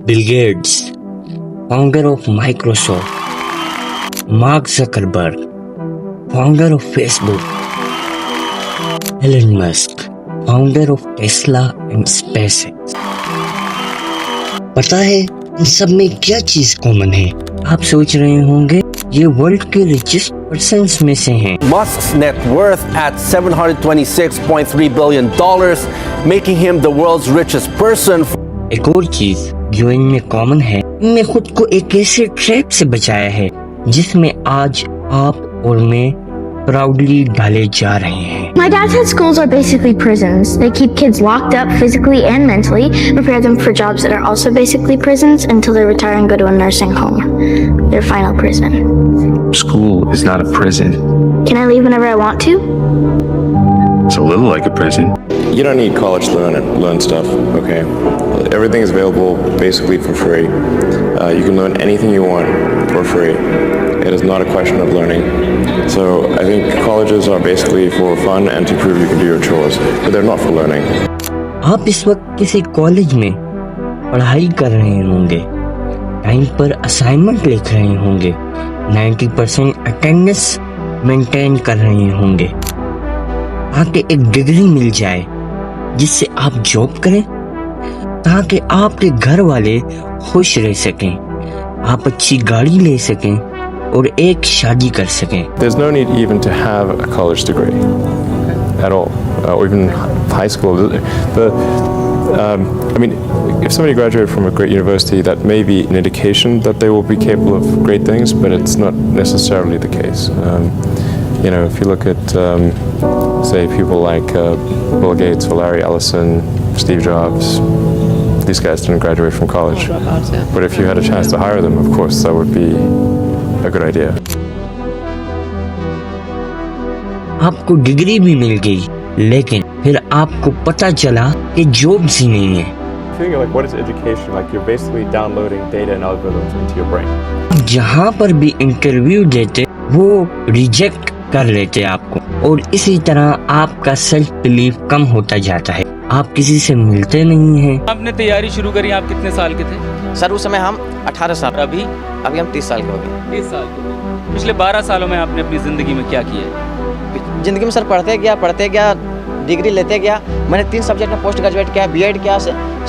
Bill Gates, founder of Microsoft, Mark Zuckerberg, founder of Facebook, Elon Musk, founder of Tesla and SpaceX. पता है इन सब में क्या चीज कॉमन है? आप सोच रहे होंगे ये वर्ल्ड के रिचेस्ट पर्सन्स में से हैं। Musk's net worth at $726.3 billion, making him the world's richest person. एक और चीज जो इनमें कॉमन है, इनने खुद को एक ऐसे ट्रैप से बचाया है जिसमें आज आप और मैं प्राउडली डाले जा रहे हैं। My dad said schools are basically prisons. They keep kids locked up physically and mentally, prepare them for jobs that are also basically prisons until they retire and go to a nursing home. Their final prison. School is not a prison. Can I leave whenever I want to? It's a little like a prison. You don't need college to learn stuff, okay? Everything is available basically for free. You can learn anything you want for free. It is not a question of learning. So I think colleges are basically for fun and to prove you can do your chores, but they're not for learning. आप इस वक्त किसी college में पढ़ाई कर रहे होंगे, time पर असाइनमेंट लिख रहे होंगे, 90% अटेंडेंस मेंटेन कर रहे होंगे ताकि एक डिग्री मिल जाए जिससे आप जॉब करें, ताकि आपके घर वाले खुश रह सकें, आप अच्छी गाड़ी ले सकें और एक शादी कर सकें। There's no need even to have a college degree at all, or even high school. I mean, if somebody graduated from a great university, that may be an indication that they will be capable of great things, but it's not necessarily the case. You know, if you look at, say, people like Bill Gates or Larry Ellison, Steve Jobs, these guys didn't graduate from college. But if you had a chance to hire them, of course, that would be a good idea. आपको degree भी मिल गई, लेकिन फिर आपको पता चला कि jobs ही नहीं है। Like, what is education? Like, you're basically downloading data and algorithms into your brain. जहाँ पर भी इंटरव्यू देते वो रिजेक्ट कर लेते आपको, और इसी तरह आपका सेल्फ बिलीफ कम होता जाता है, आप किसी से मिलते नहीं हैं। आपने तैयारी शुरू करी, आप कितने साल के थे? सर उस समय हम 18 साल, अभी हम 30 साल के हो गए। 30 साल के। पिछले 12 सालों में आपने अपनी जिंदगी में क्या किया? जिंदगी में सर पढ़ते गया, डिग्री लेते गया। मैंने 3 सब्जेक्ट में पोस्ट ग्रेजुएट किया, बीएड किया,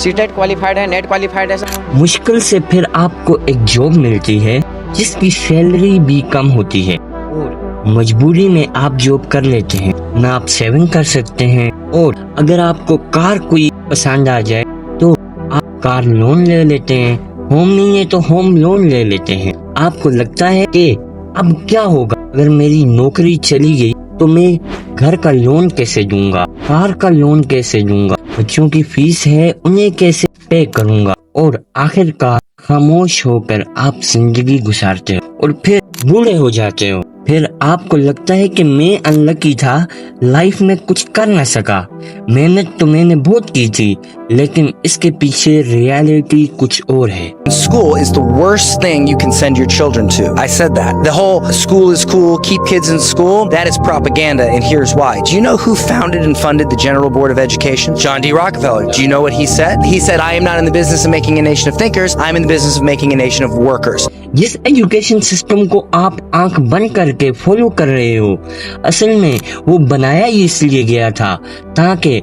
सीटेट क्वालिफाइड है, नेट क्वालिफाइड है सर। मुश्किल से फिर आपको एक जॉब मिलती है जिसकी सैलरी भी कम होती है, और मजबूरी में आप जॉब कर लेते हैं, ना आप सेविंग कर सकते हैं, और अगर आपको कार कोई पसंद आ जाए तो आप कार लोन ले लेते हैं, होम नहीं है तो होम लोन ले लेते हैं। आपको लगता है कि अब क्या होगा, अगर मेरी नौकरी चली गई तो मैं घर का लोन कैसे दूंगा, कार का लोन कैसे दूंगा, बच्चों की फीस है उन्हें कैसे पे करूंगा, और आखिरकार खामोश होकर आप जिंदगी गुजारते हो और फिर बूढ़े हो जाते हो। फिर आपको लगता है कि मैं अनलकी था, लाइफ में कुछ कर न सका। मेहनत तो मैंने बहुत की थी, लेकिन इसके पीछे रियलिटी कुछ और है। School is the worst thing you can send your children to. I said that. The whole school is cool, keep kids in school, that is propaganda, and here's why. Do you know who founded and funded the General Board of Education? John D. Rockefeller. Do you know what he said? He said, I am not in the business of making a nation of thinkers, I'm in the business of making a nation of workers. जिस education system को आप आंख बंद करके follow कर रहे हो, असल में वो बनाया ही इसलिए गया था ताकि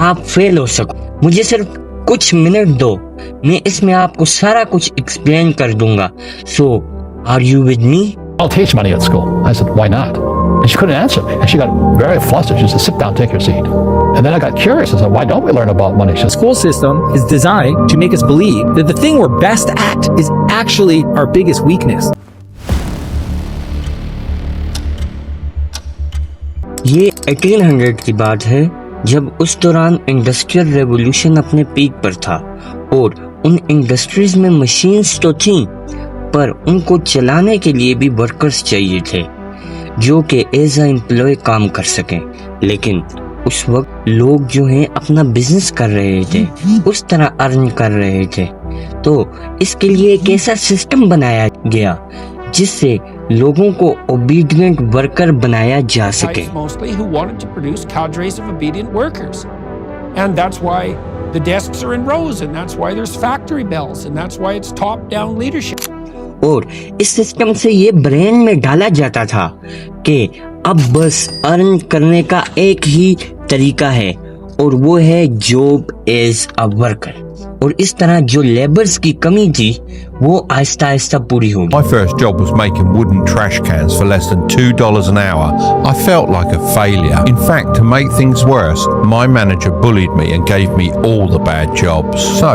आप फेल हो सको। मुझे सिर्फ कुछ मिनट दो, मैं इसमें आपको सारा कुछ एक्सप्लेन कर दूंगा। So, are you with me? I'll teach money at school. I said, why not? And she couldn't answer me. And she got very flustered. She said, sit down, take your seat. And then I got curious. I said, why don't we learn about money? She said, the school system is designed to make us believe that the thing we're best at is actually our biggest weakness. ये 1800 की बात है, जब उस दौरान industrial revolution अपने peak पर था, और उन इंडस्ट्रीज में मशीन्स तो थीं, पर उनको चलाने के लिए भी वर्कर्स चाहिए थे जो कि एज अ एम्प्लॉय काम कर सकें। लेकिन उस वक्त लोग जो हैं अपना बिजनेस कर रहे थे, उस तरह अर्न कर रहे थे, तो इसके लिए एक ऐसा सिस्टम बनाया गया जिससे लोगों को ओबीडिएंट वर्कर बनाया जा सके। Mostly who wanted to produce cadres of obedient workers. And that's why The desks are in rows, and that's why there's factory bells, and that's why it's top-down leadership. और इस system से ये brain में डाला जाता था कि अब बस अर्न करने का एक ही तरीका है और वो है जॉब एज अ वर्कर। और इस तरह जो लेबर्स की कमी थी वो आहिस्ता आहिस्ता पूरी होगी। My first job was making wooden trash cans for less than $2 an hour. I felt like a failure. In fact, to make things worse, my manager bullied me and gave me all the bad jobs. So,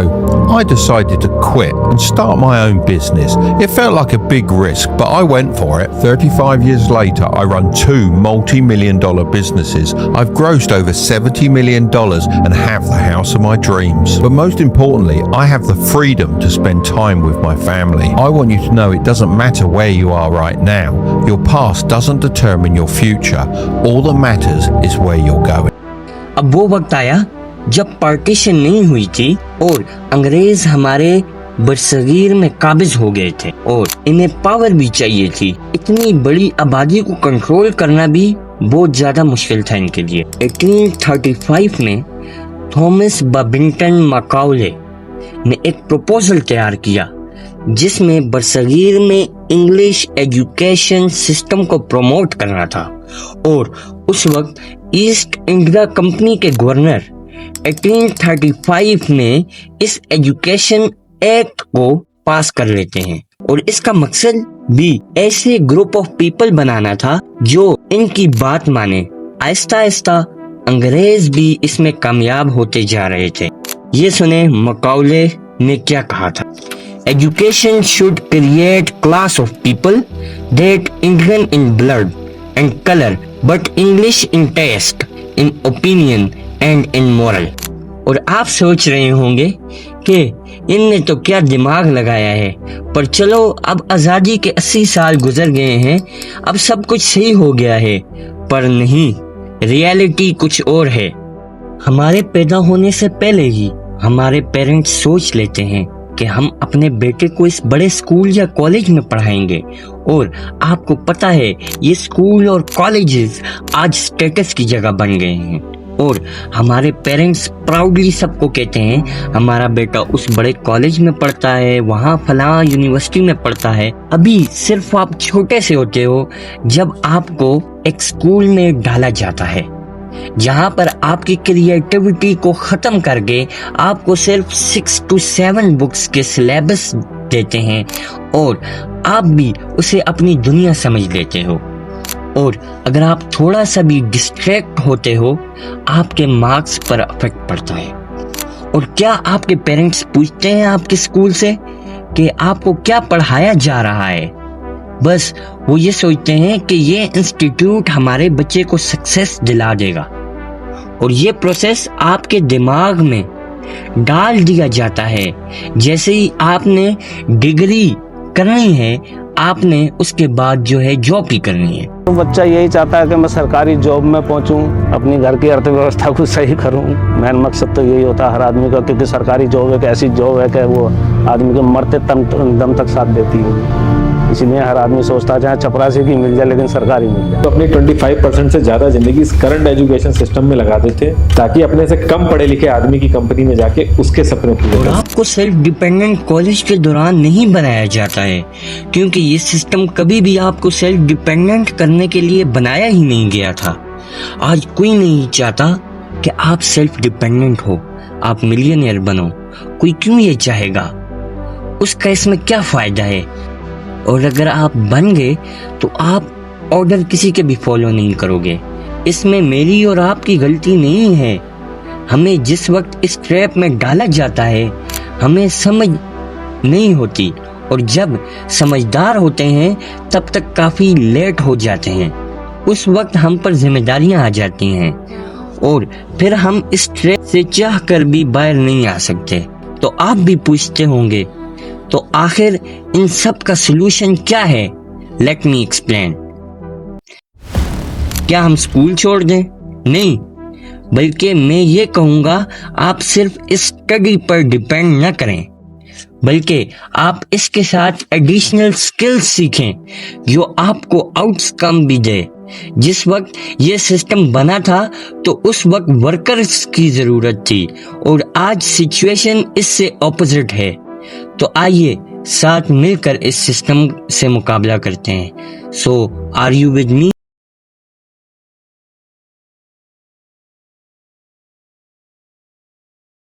I decided to quit and start my own business. It felt like a big risk, but I went for it. 35 years later, I run 2 multi-million-dollar businesses. I've grossed over $70 million and have the house of my dreams. But most importantly, I have the freedom to spend time with my family. I want you to know it doesn't matter where you are right now. Your past doesn't determine your future. All that matters is where you're going. अब वो वक्त आया जब partition नहीं हुई थी और अंग्रेज हमारे बरसगीर में काबिज हो गए थे और इन्हें पावर भी चाहिए थी। इतनी बड़ी आबादी को कंट्रोल करना भी बहुत ज्यादा मुश्किल था इनके लिए। 1835 में थॉमस बाबिंगटन मकाउले ने एक प्रपोजल तैयार किया जिसमें बरसगीर में इंग्लिश एजुकेशन सिस्टम को प्रमोट करना था और उस वक्त ईस्ट इंडिया कंपनी के गवर्नर 1835 में इस एजुकेशन एक्ट को पास कर लेते हैं और इसका मकसद भी ऐसे ग्रुप ऑफ पीपल बनाना था जो इनकी बात माने। आहिस्ता आहिस्ता अंग्रेज भी इसमें कामयाब होते जा रहे थे। ये सुने मकाउले ने क्या कहा था। Education should create class of people that Indian in blood and color, but English in taste, in opinion and in moral. और आप सोच रहे होंगे कि इनने तो क्या दिमाग लगाया है, पर चलो अब आज़ादी के 80 साल गुजर गए हैं, अब सब कुछ सही हो गया है। पर नहीं, रियलिटी कुछ और है। हमारे पैदा होने से पहले ही हमारे पेरेंट्स सोच लेते हैं कि हम अपने बेटे को इस बड़े स्कूल या कॉलेज में पढ़ाएंगे और आपको पता है ये स्कूल और कॉलेजेस आज स्टेटस की जगह बन गए हैं और हमारे पेरेंट्स प्राउडली सबको कहते हैं हमारा बेटा उस बड़े कॉलेज में पढ़ता है, वहाँ फलां यूनिवर्सिटी में पढ़ता है। अभी सिर्फ आप छोटे से होते हो जब आपको एक स्कूल में डाला जाता है जहाँ पर आपकी क्रिएटिविटी को खत्म करके आपको सिर्फ 6 to 7 बुक्स के सिलेबस देते हैं और आप भी उसे अपनी दुनिया समझ लेते हो और अगर आप थोड़ा सा भी डिस्ट्रैक्ट होते हो आपके मार्क्स पर इफेक्ट पड़ता है। और क्या आपके पेरेंट्स पूछते हैं आपके स्कूल से कि आपको क्या पढ़ाया जा रहा है? बस वो ये सोचते हैं कि ये इंस्टीट्यूट हमारे बच्चे को सक्सेस दिला देगा और ये प्रोसेस आपके दिमाग में डाल दिया जाता है। जैसे ही आपने डिग्री करनी है आपने उसके बाद जो है जॉब ही करनी है। तो बच्चा यही चाहता है कि मैं सरकारी जॉब में पहुंचूं, अपनी घर की अर्थव्यवस्था को सही करूं। मेन मकसद तो यही होता है हर आदमी का, क्योंकि सरकारी जॉब एक ऐसी जॉब है कि वो आदमी के मरते दम तक साथ देती है। इसलिए हर आदमी सोचता है चाहे चपरासी की मिल जाए लेकिन सरकारी मिल जाए। तो अपनी 25% से ज़्यादा जिंदगी इस करंट एजुकेशन सिस्टम में लगा देते ताकि अपने से कम पढ़े लिखे आदमी की कंपनी में जाके उसके सपने पूरे करें। आपको सेल्फ डिपेंडेंट कॉलेज के दौरान नहीं बनाया जाता है क्योंकि ये सिस्टम कभी भी आपको सेल्फ डिपेंडेंट करने के लिए बनाया ही नहीं गया था। आज कोई नहीं चाहता कि आप सेल्फ डिपेंडेंट हो, आप मिलियनियर बनो। कोई क्यों ये चाहेगा? उसका इसमें क्या फायदा है? और अगर आप बन गए तो आप ऑर्डर किसी के भी फॉलो नहीं करोगे। इसमें मेरी और आपकी गलती नहीं है। हमें जिस वक्त इस ट्रैप में डाला जाता है हमें समझ नहीं होती और जब समझदार होते हैं तब तक काफ़ी लेट हो जाते हैं। उस वक्त हम पर जिम्मेदारियां आ जाती हैं और फिर हम इस ट्रैप से चाह कर भी बाहर नहीं आ सकते। तो आप भी पूछते होंगे तो आखिर इन सब का सलूशन क्या है? Let me explain. क्या हम स्कूल छोड़ दें? नहीं, बल्कि मैं ये कहूँगा आप सिर्फ इस स्टडी पर डिपेंड न करें। बल्कि आप इसके साथ एडिशनल स्किल्स सीखें जो आपको आउटकम भी दे। जिस वक्त ये सिस्टम बना था तो उस वक्त वर्कर्स की जरूरत थी और आज सिचुएशन इससे ऑपोजिट है। तो आइए साथ मिलकर इस सिस्टम से मुकाबला करते हैं। सो आर यू विद मी?